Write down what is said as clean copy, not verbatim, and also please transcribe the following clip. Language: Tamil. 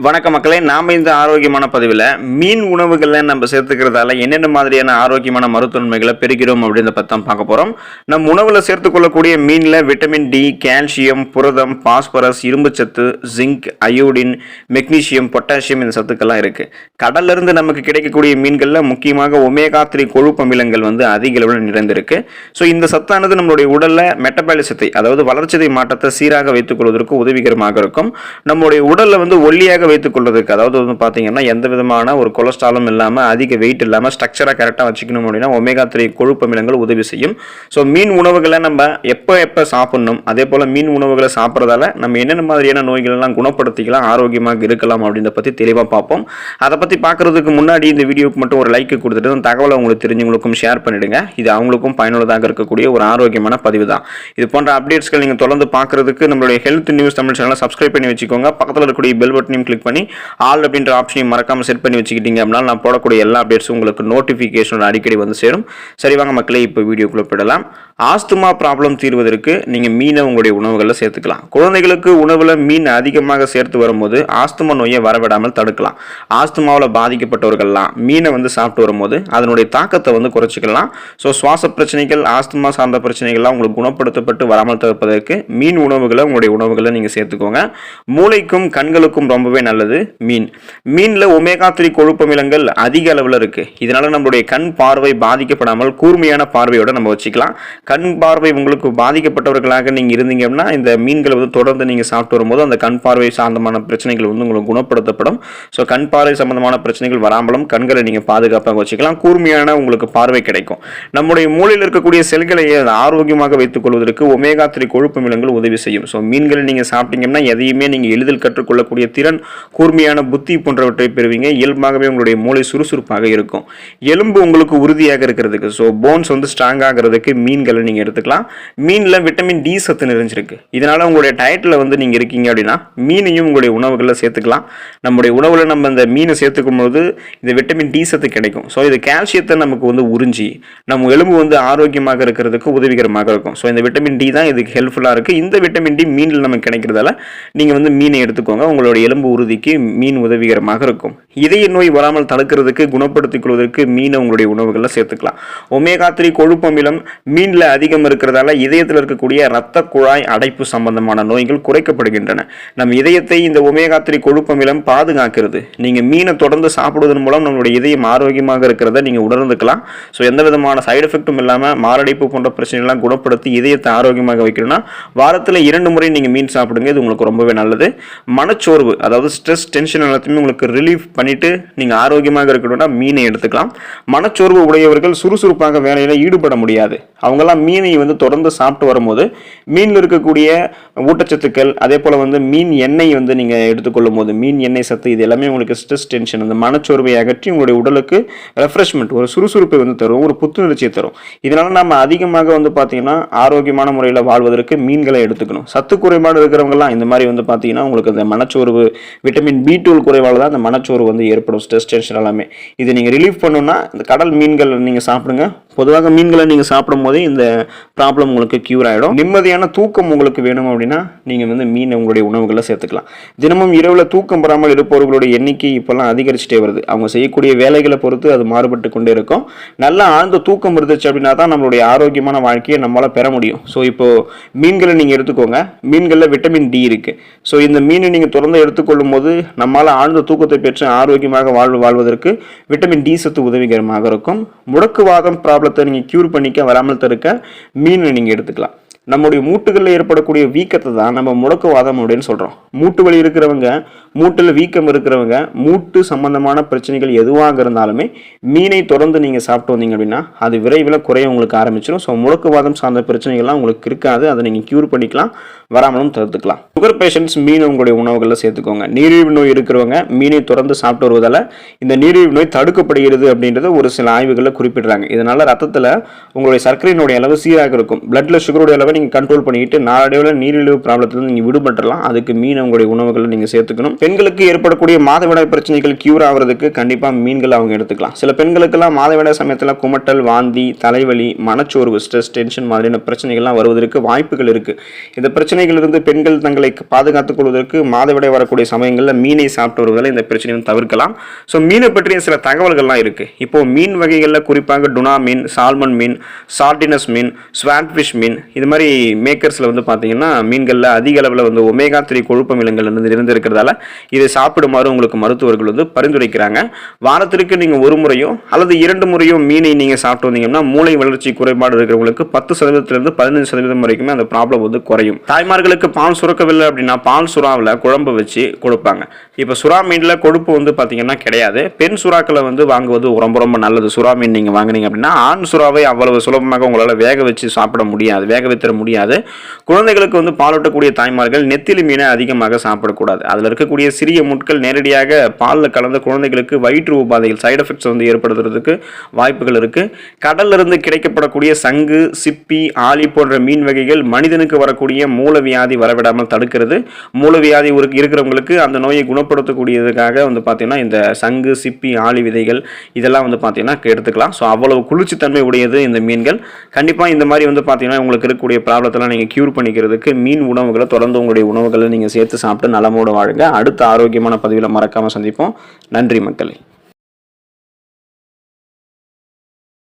வணக்கம் மக்களே, நாம இந்த ஆரோக்கியமான பதிவில் மீன் உணவுகளில் நம்ம சேர்த்துக்கிறதால என்னென்ன மாதிரியான ஆரோக்கியமான மருத்துவன்மைகளை பெறுகிறோம் அப்படின்றத பற்றி தான் பார்க்க போகிறோம். நம்ம உணவில் சேர்த்துக்கொள்ளக்கூடிய மீனில் விட்டமின் டி, கால்சியம், புரதம், பாஸ்பரஸ், இரும்புச்சத்து, ஜிங்க், அயோடின், மெக்னீசியம், பொட்டாசியம் இந்த சத்துக்கள்லாம் இருக்குது. கடல்லிருந்து நமக்கு கிடைக்கக்கூடிய மீன்களில் முக்கியமாக ஒமேகா 3 கொழுப்பு அமிலங்கள் அதிக அளவில் நிறைந்திருக்கு. ஸோ இந்த சத்தானது நம்மளுடைய உடலில் மெட்டபாலிசத்தை, அதாவது வளர்ச்சிதை மாற்றத்தை சீராக வைத்துக் கொள்வதற்கு உதவிகரமாக இருக்கும். நம்மளுடைய உடலில் ஒல்லியாக வைத்துக் கொள்வதற்கு, அதாவது பாத்தீங்கன்னா எந்த விதமான ஒரு கொலஸ்ட்ராலும் இல்லாம அதிக வெயிட் இல்லாம ஸ்ட்ரக்சரா கரெக்டா வச்சுக்கணும் அப்படின்னா ஒமேகா 3 கொழுப்பு அமிலங்கள் உதவி செய்யும். ஸோ மீன் உணவுகளை நம்ம எப்ப சாப்பிடணும், அதே போல மீன் உணவுகளை சாப்பிட்றதால நம்ம என்னென்ன மாதிரியான நோய்கள் எல்லாம் குணப்படுத்திக்கலாம், ஆரோக்கியமாக இருக்கலாம் அப்படின்றத பத்தி தெளிவா பார்ப்போம். அதை பத்தி பார்க்கறதுக்கு முன்னாடி இந்த வீடியோக்கு மட்டும் ஒரு லைக் கொடுத்துட்டு அந்த தகவலை உங்களுக்கு தெரிஞ்சவங்களுக்கும் ஷேர் பண்ணிடுங்க. இது அவங்களுக்கும் பயனுள்ளதாக இருக்கக்கூடிய ஒரு ஆரோக்கியமான பதிவு தான். இது போன்ற அப்டேட்ஸ்கள் நீங்க தொடர்ந்து பார்க்கறதுக்கு நம்மளுடைய ஹெல்த் நியூஸ் தமிழ் சேனலை சப்ஸ்கிரைப் பண்ணி வச்சுக்கோங்க. பக்கத்தில் இருக்கக்கூடிய பெல் பட்டனையும் கிளிக் பண்ணி ஆல் அப்படின்ற ஆப்ஷனையும் மறக்காம செட் பண்ணி வச்சுக்கிட்டீங்க அப்படின்னா நான் போடக்கூடிய எல்லா அப்டேட்ஸும் உங்களுக்கு நோட்டிஃபிகேஷன் அடிக்கடி சேரும். சரி வாங்க மக்களே, இப்போ வீடியோக்குள்ள போயிடலாம். ஆஸ்துமா ப்ராப்ளம் தீர்வதற்கு நீங்க மீனை உங்களுடைய உணவுகளில் சேர்த்துக்கலாம். குழந்தைகளுக்கு உணவுல மீன் அதிகமாக சேர்த்து வரும்போது ஆஸ்துமா நோயை வரவிடாமல் தடுக்கலாம். ஆஸ்துமாவில் பாதிக்கப்பட்டவர்கள்லாம் மீனை சாப்பிட்டு வரும்போது அதனுடைய தாக்கத்தை குறைச்சிக்கலாம். ஸோ சுவாச பிரச்சனைகள், ஆஸ்துமா சார்ந்த பிரச்சனைகள்லாம் உங்களுக்கு குணப்படுத்தப்பட்டு வராமல் தடுப்பதற்கு மீன் உணவுகளை உங்களுடைய உணவுகளை நீங்க சேர்த்துக்கோங்க. மூளைக்கும் கண்களுக்கும் ரொம்பவே நல்லது மீன்ல ஒமேகா 3 கொழுப்பு அமிலங்கள் அதிக அளவில் இருக்கு. இதனால நம்மளுடைய கண் பார்வை பாதிக்கப்படாமல் கூர்மையான பார்வையோட நம்ம வச்சுக்கலாம். கண் பார்வை உங்களுக்கு பாதிக்கப்பட்டவர்களாக நீங்க இருந்தீங்க அப்படின்னா இந்த மீன்களை தொடர்ந்து நீங்க சாப்பிட்டு வரும்போது அந்த கண் பார்வை சார்ந்தமான பிரச்சனைகள் உங்களுக்கு குணப்படுத்தப்படும். ஸோ கண் பார்வை சம்பந்தமான பிரச்சனைகள் வராமலும் கண்களை நீங்க பாதுகாப்பாக வச்சுக்கலாம். கூர்மையான உங்களுக்கு பார்வை கிடைக்கும். நம்முடைய மூளையில் இருக்கக்கூடிய செல்களை ஆரோக்கியமாக வைத்துக் கொள்வதற்கு ஒமேகா 3 கொழுப்பு அமிலங்கள் உதவி செய்யும். ஸோ மீன்களை நீங்க சாப்பிட்டீங்கன்னா எதையுமே நீங்க எளிதில் கற்றுக்கொள்ளக்கூடிய திறன், கூர்மையான புத்தி போன்றவற்றை பெறுவீங்க. இயல்பாகவே உங்களுடைய மூளை சுறுசுறுப்பாக இருக்கும். எலும்பு உங்களுக்கு உறுதியாக இருக்கிறதுக்கு, ஸோ போன்ஸ் ஸ்ட்ராங் ஆகிறதுக்கு மீன்களை நீங்க எடுத்துக்கலாம். மீன்ல விட்டமின் டி சத்து நிறைஞ்சிருக்கு. இதனால உங்களுடைய டயட்ல நீங்க இருக்கீங்க அப்படின்னா மீனையும் உங்களுடைய உணவுகளில் சேர்த்துக்கலாம். நம்முடைய உணவுல நம்ம இந்த மீனை சேர்த்துக்கும் போது இந்த விட்டமின் டி சத்து கிடைக்கும். ஸோ இது கால்சியத்தை நமக்கு உறிஞ்சி நம்ம எலும்பு ஆரோக்கியமாக இருக்கிறதுக்கு உதவிகரமாக இருக்கும். ஸோ இந்த விட்டமின் டி தான் இதுக்கு ஹெல்ப்ஃபுல்லா இருக்கு. இந்த விட்டமின் டி மீனில் நமக்கு கிடைக்கிறதால நீங்க மீனை எடுத்துக்கோங்க. உங்களுடைய எலும்பு உறுதிக்கு மீன் உதவிகரமாக இருக்கும். இதய நோய் வராமல் தடுக்கிறதுக்கு, குணப்படுத்திக் கொள்வதற்கு மீனை உங்களுடைய உணவுகளில் சேர்த்துக்கலாம். ஒமேகா 3 கொழுப்பு அமிலம் மீன்ல அதிகம் இருக்கிறதால இதயத்தில் இருக்கக்கூடிய இரத்த குழாய் அடைப்பு சம்பந்தமான நோய்கள் குறைக்கப்படுகின்றன. நம் இதயத்தை இந்த ஒமேகா 3 கொழுப்பு அமிலம் பாதுகாக்கிறது. நீங்க மீனை தொடர்ந்து சாப்பிடுவதன் மூலம் நம்மளுடைய இதயம் ஆரோக்கியமாக இருக்கிறத நீங்க உணர்ந்துக்கலாம். ஸோ எந்த விதமான சைடு எஃபெக்டும் இல்லாம மாரடைப்பு போன்ற பிரச்சனைகள்லாம் குணப்படுத்தி இதயத்தை ஆரோக்கியமாக வைக்கணும்னா வாரத்தில் 2 முறை நீங்க மீன் சாப்பிடுங்க. இது உங்களுக்கு ரொம்பவே நல்லது. மனச்சோர்வு, அதாவது ஸ்ட்ரெஸ், டென்ஷன் எல்லாத்தையுமே உங்களுக்கு ரிலீஃப் பண்ணிட்டு நீங்க ஆரோக்கியமாக இருக்கணும்னா மீனை எடுத்துக்கலாம். மனச்சோர்வு உடையவர்கள் சுறுசுறுப்பாக வேலையில ஈடுபட முடியாது. அவங்கெல்லாம் மீனை தொடர்ந்து சாப்பிட்டு வரும்போது மீன்ல இருக்கக்கூடிய ஊட்டச்சத்துக்கள், அதே போல மீன் எண்ணெய் நீங்க எடுத்துக்கொள்ளும் போது மீன் எண்ணெய் சத்து, இது எல்லாமே உங்களுக்கு ஸ்ட்ரெஸ், டென்ஷன், அந்த மனச்சோர்வை அகற்றி உங்களுடைய உடலுக்கு ரெஃப்ரெஷ்மெண்ட், ஒரு சுறுசுறுப்பை தரும், ஒரு புத்துணர்ச்சியை தரும். இதனால நம்ம அதிகமாக பாத்தீங்கன்னா ஆரோக்கியமான முறையில் வாழ்வதற்கு மீன்களை எடுத்துக்கணும். சத்து குறைபாடு இருக்கிறவங்க எல்லாம் இந்த மாதிரி பாத்தீங்கன்னா உங்களுக்கு அந்த மனச்சோர்வு, விட்டமின் B12 குறைவால தான் அந்த மனச்சோர்வு ஏற்படும், ஸ்ட்ரெஸ், டென்ஷன் எல்லாமே. இது நீங்க ரிலீஃப் பண்ணணும்னா இந்த கடல் மீன்கள் நீங்க சாப்பிடுங்க. பொதுவாக மீன்களை நீங்க சாப்பிடும் போதே இந்த ப்ராப்ளம் உங்களுக்கு கியூர் ஆயிடும். நிம்மதியான தூக்கம் உங்களுக்கு வேணும் அப்படின்னா நீங்க மீனை உங்களுடைய உணவுகளை சேர்த்துக்கலாம். தினமும் இரவுல தூக்கம் பெறாமல் இருப்பவர்களுடைய எண்ணிக்கை இப்பெல்லாம் அதிகரிச்சுட்டே வருது. அவங்க செய்யக்கூடிய வேலைகளை பொறுத்து அது மாறுபட்டு கொண்டே இருக்கும். நல்ல ஆழ்ந்த தூக்கம் இருந்துச்சு அப்படின்னா தான் நம்மளுடைய ஆரோக்கியமான வாழ்க்கையை நம்மளால பெற முடியும். ஸோ இப்போ மீன்களை நீங்க எடுத்துக்கோங்க. மீன்களில் விட்டமின் டி இருக்கு. ஸோ இந்த மீனை நீங்க தொடர்ந்து எடுத்துக்கொள்ளும் போது நம்மளால ஆழ்ந்த தூக்கத்தை பெற்று ஆரோக்கியமாக வாழ்வதற்கு விட்டமின் டி சத்து உதவிகரமாக இருக்கும். முடக்குவாதம் ப்ராப்ளத்தை நீங்க கியூர் பண்ணிக்க வராமல் தடுக்க மீனை நீங்க எடுத்துக்கலாம். நம்முடைய மூட்டுகளில் ஏற்படக்கூடிய வீக்கத்தை தான் நம்ம முடக்குவாதம் அப்படின்னு சொல்றோம். மூட்டு வலி இருக்கிறவங்க, மூட்டில் வீக்கம் இருக்கிறவங்க, மூட்டு சம்பந்தமான பிரச்சனைகள் எதுவாக இருந்தாலுமே மீனை தொடர்ந்து நீங்க சாப்பிட்டு வந்தீங்க அப்படின்னா அது விரைவில் குறைய உங்களுக்கு ஆரம்பிச்சிடும். ஸோ முடக்குவாதம் சார்ந்த பிரச்சனைகள்லாம் உங்களுக்கு இருக்காது. அதை நீங்க கியூர் பண்ணிக்கலாம், வராமலும் தடுத்துக்கலாம். சுகர் பேஷண்ட்ஸ் மீனை உங்களுடைய உணவுகளில் சேர்த்துக்கோங்க. நீரிழிவு நோய் இருக்கிறவங்க மீனை தொடர்ந்து சாப்பிட்டு வருவதால இந்த நீரிழிவு நோய் தடுக்கப்படுகிறது அப்படின்றது ஒரு சில ஆய்வுகளில் குறிப்பிடுறாங்க. இதனால ரத்தத்தில் உங்களுடைய சர்க்கரையினுடைய அளவு சீராக இருக்கும். பிளட்ல சுகருடைய அளவை நீங்கள் கண்ட்ரோல் பண்ணிக்கிட்டு நாளடைவில் நீரிழிவு ப்ராப்ளத்திலிருந்து நீங்கள் விடுபட்டுலாம். அதுக்கு மீன் உங்களுடைய உணவுகளை நீங்கள் சேர்த்துக்கணும். பெண்களுக்கு ஏற்படக்கூடிய மாதவிடாய் பிரச்சனைகள் கியூர் ஆகிறதுக்கு கண்டிப்பாக மீன்கள் அவங்க எடுத்துக்கலாம். சில பெண்களுக்கெல்லாம் மாதவிடாய் சமயத்தில் குமட்டல், வாந்தி, தலைவலி, மனச்சோர்வு, ஸ்ட்ரெஸ், டென்ஷன் மாதிரியான பிரச்சனைகள்லாம் வருவதற்கு வாய்ப்புகள் இருக்குது. இந்த பிரச்சனைகளிலிருந்து பெண்கள் தங்களை பாதுகாத்துக் கொள்வதற்கு மாதவிடாய் வரக்கூடிய சமயங்களில் மீனை சாப்பிட்டு வருவதால் இந்த பிரச்சனையை தவிர்க்கலாம். ஸோ மீனை பற்றிய சில தகவல்கள்லாம் இருக்குது. இப்போது மீன் வகைகளில் குறிப்பாக டுனா மீன், சால்மன் மீன், சார்டினஸ் மீன், ஸ்வாட்ஃபிஷ் மீன், இது மாதிரி மேக்கர்ஸில் பார்த்தீங்கன்னா மீன்களில் அதிக அளவில் ஒமேகா 3 கொழுப்பு அமிலங்கள் இருந்திருக்கிறதால இதை சாப்பிடுமாறு உங்களுக்கு மருத்துவர்கள் பரிந்துரைக்கிறாங்க. வாரத்திற்கு நீங்கள் ஒரு முறையோ அல்லது 2 முறையோ மீனை நீங்கள் சாப்பிட்டு வந்தீங்கன்னா மூளை வளர்ச்சி குறைபாடு இருக்கிறவங்களுக்கு 10% 15% வரைக்குமே அந்த ப்ராப்ளம் குறையும். தாய்மார்களுக்கு பால் சுரக்கவில்லை அப்படின்னா பால் சுறாவில் குழம்பு வச்சு கொடுப்பாங்க. இப்போ சுறா மீனில் கொழுப்பு பார்த்தீங்கன்னா கிடையாது. பெண் சுறாக்களை வாங்குவது ரொம்ப ரொம்ப நல்லது. சுறா மீன் நீங்கள் வாங்கினீங்க அப்படின்னா ஆண் சுறாவை அவ்வளவு சுலபமாக உங்களால் வேக வச்சு சாப்பிட முடியாது, வேக வைத்திட முடியாது. குழந்தைகளுக்கு பாலூட்டக்கூடிய தாய்மார்கள் நெத்திலி மீனை அதிகமாக சாப்பிடக்கூடாது. அதில் இருக்கக்கூடிய சிறிய முட்கள் நேரடியாக பாலில் கலந்த குழந்தைகளுக்கு வயிற்று உபாதைகள், சைடு எஃபெக்ட்ஸ் ஏற்படுத்துறதுக்கு வாய்ப்புகள் இருக்கு. கடல்ல இருந்து கிடைக்கப்படக்கூடிய சங்கு, சிப்பி, ஆளி போன்ற மீன் வகைகள் மனிதனுக்கு வரக்கூடிய மூலவியாதி வரவிடாமல் தடுக்கிறது. மூலவியாதி இருக்கிறவங்களுக்கு அந்த நோயை குணப்படுத்தக்கூடியதுக்காக பார்த்தீங்கன்னா இந்த சங்கு, சிப்பி, ஆளி விதைகள் இதெல்லாம் பார்த்தீங்கன்னா எடுத்துக்கலாம். ஸோ அவ்வளவு குளிர்ச்சித்தன்மை உடையது இந்த மீன்கள். கண்டிப்பாக இந்த மாதிரி பார்த்தீங்கன்னா உங்களுக்கு இருக்கக்கூடிய ப்ராப்ளத்தெல்லாம் நீங்கள் கியூர் பண்ணிக்கிறதுக்கு மீன் உணவுகளை தொடர்ந்து உங்களுடைய உணவுகளை நீங்கள் சேர்த்து சாப்பிட்டு நலமோடு வாழுங்க. அடுத்த ஆரோக்கியமான பதிவில் மறக்காமல் சந்திப்போம். நன்றி மக்களே.